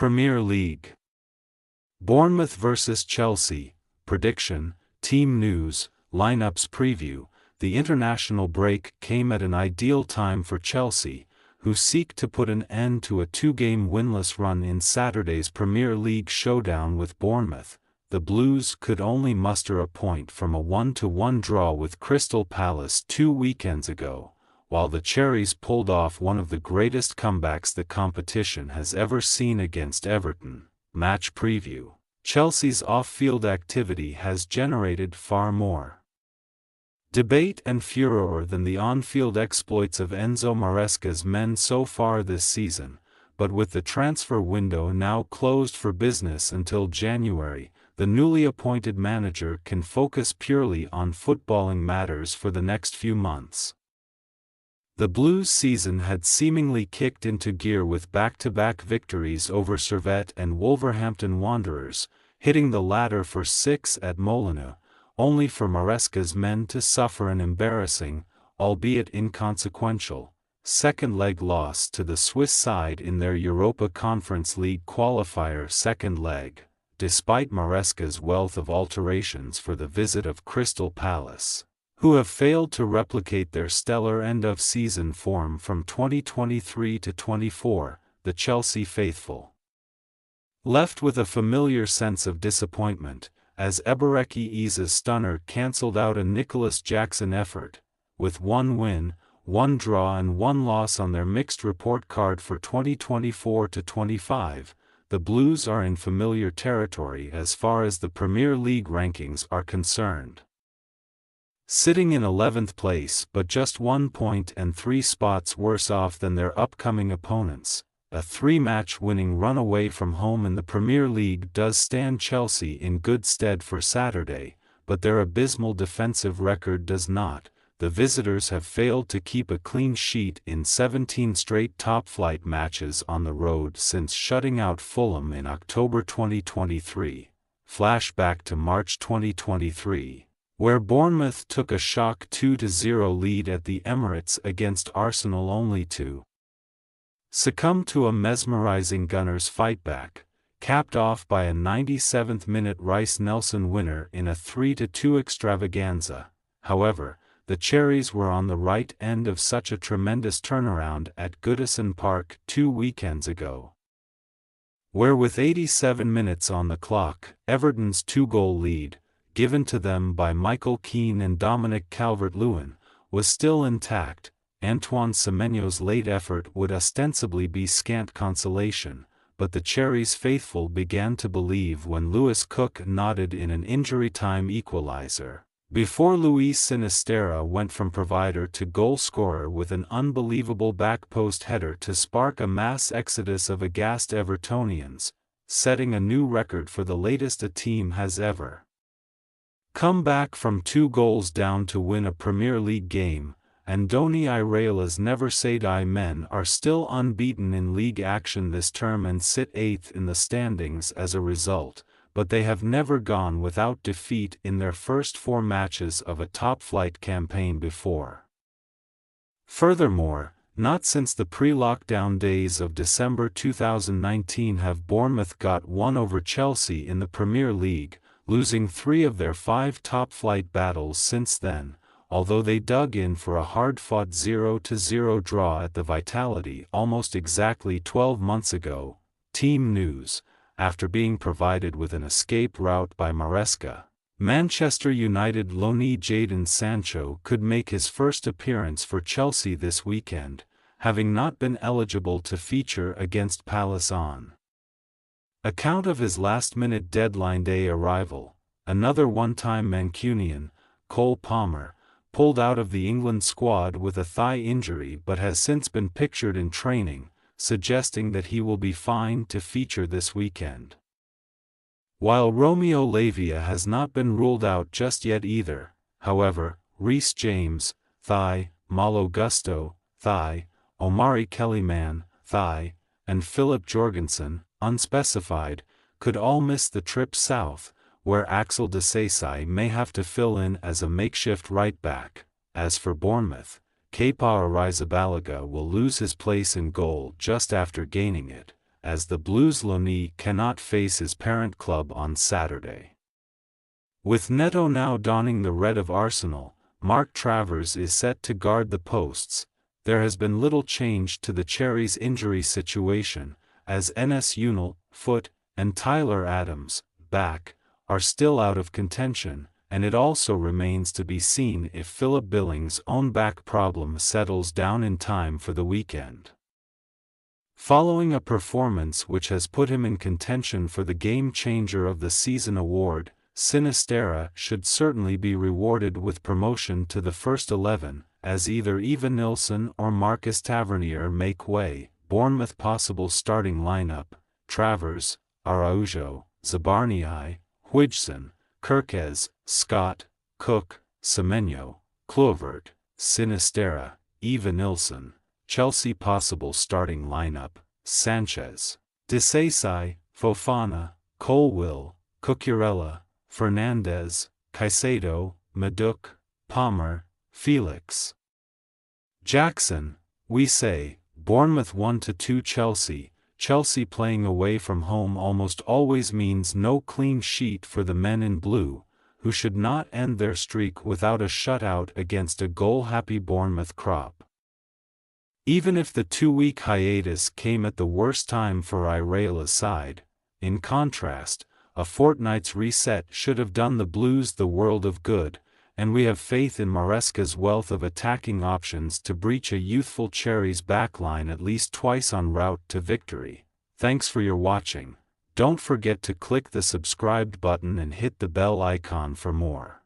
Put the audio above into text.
Premier League. Bournemouth vs Chelsea, prediction, team news, lineups preview. The international break came at an ideal time for Chelsea, who seek to put an end to a two-game winless run in Saturday's Premier League showdown with Bournemouth. The Blues could only muster a point from a 1-1 draw with Crystal Palace 2 weekends ago, while the Cherries pulled off one of the greatest comebacks the competition has ever seen against Everton. Match preview. Chelsea's off-field activity has generated far more debate and furore than the on-field exploits of Enzo Maresca's men so far this season, but with the transfer window now closed for business until January, the newly appointed manager can focus purely on footballing matters for the next few months. The Blues' season had seemingly kicked into gear with back-to-back victories over Servette and Wolverhampton Wanderers, hitting the latter for 6 at Molineux, only for Maresca's men to suffer an embarrassing, albeit inconsequential, second-leg loss to the Swiss side in their Europa Conference League qualifier second leg, despite Maresca's wealth of alterations for the visit of Crystal Palace, who have failed to replicate their stellar end-of-season form from 2023 to 24, the Chelsea faithful left with a familiar sense of disappointment, as Eberechi Eze's stunner cancelled out a Nicholas Jackson effort, with 1 win, 1 draw and 1 loss on their mixed report card for 2024-25, the Blues are in familiar territory as far as the Premier League rankings are concerned. Sitting in 11th place but just 1 point and 3 spots worse off than their upcoming opponents, a 3-match winning run away from home in the Premier League does stand Chelsea in good stead for Saturday, but their abysmal defensive record does not. The visitors have failed to keep a clean sheet in 17 straight top-flight matches on the road since shutting out Fulham in October 2023. Flashback to March 2023, where Bournemouth took a shock 2-0 lead at the Emirates against Arsenal only to succumb to a mesmerizing Gunners fightback, capped off by a 97th-minute Rice Nelson winner in a 3-2 extravaganza. However, the Cherries were on the right end of such a tremendous turnaround at Goodison Park 2 weekends ago, where with 87 minutes on the clock, Everton's 2-goal lead, given to them by Michael Keane and Dominic Calvert-Lewin, was still intact. Antoine Semenyo's late effort would ostensibly be scant consolation, but the Cherries faithful began to believe when Lewis Cook nodded in an injury-time equalizer, before Luis Sinisterra went from provider to goal-scorer with an unbelievable back-post header to spark a mass exodus of aghast Evertonians, setting a new record for the latest a team has ever come back from 2 goals down to win a Premier League game. Andoni Iraola's Never Say Die men are still unbeaten in league action this term and sit 8th in the standings as a result, but they have never gone without defeat in their first 4 matches of a top-flight campaign before. Furthermore, not since the pre-lockdown days of December 2019 have Bournemouth got one over Chelsea in the Premier League, losing 3 of their 5 top-flight battles since then. Although they dug in for a hard-fought 0-0 draw at the Vitality almost exactly 12 months ago. Team news. After being provided with an escape route by Maresca, Manchester United loanee Jadon Sancho could make his first appearance for Chelsea this weekend, having not been eligible to feature against Palace on account of his last-minute deadline day arrival. Another one-time Mancunian, Cole Palmer, pulled out of the England squad with a thigh injury but has since been pictured in training, suggesting that he will be fine to feature this weekend. While Romeo Lavia has not been ruled out just yet either, however, Reece James, thigh, Malo Gusto, thigh, Omari Kellyman, thigh, and Philip Jorgensen, unspecified, could all miss the trip south, where Axel Disasi may have to fill in as a makeshift right-back. As for Bournemouth, Kepa Arrizabalaga will lose his place in goal just after gaining it, as the Blues Loni cannot face his parent club on Saturday. With Neto now donning the red of Arsenal, Mark Travers is set to guard the posts. There has been little change to the Cherries' injury situation, as Enes Ünal, foot, and Tyler Adams, back, are still out of contention, and it also remains to be seen if Philip Billings' own back problem settles down in time for the weekend. Following a performance which has put him in contention for the Game Changer of the Season award, Sinisterra should certainly be rewarded with promotion to the first 11, as either Eva Nilsson or Marcus Tavernier make way. Bournemouth possible starting lineup: Travers, Araujo, Zabarnyi, Huijsen, Kirkez, Scott, Cook, Semenyo, Kluivert, Sinisterra, Eva Nilsson. Chelsea possible starting lineup: Sanchez, Disasi, Fofana, Colwill, Cucurella, Fernandez, Caicedo, Maduk, Palmer, Felix. Jackson. We say, Bournemouth 1-2 Chelsea. Chelsea playing away from home almost always means no clean sheet for the men in blue, who should not end their streak without a shutout against a goal-happy Bournemouth crop. Even if the 2-week hiatus came at the worst time for Iraola's side, in contrast, a fortnight's reset should have done the Blues the world of good, and we have faith in Maresca's wealth of attacking options to breach a youthful Cherries backline at least twice en route to victory. Thanks for your watching. Don't forget to click the subscribed button and hit the bell icon for more.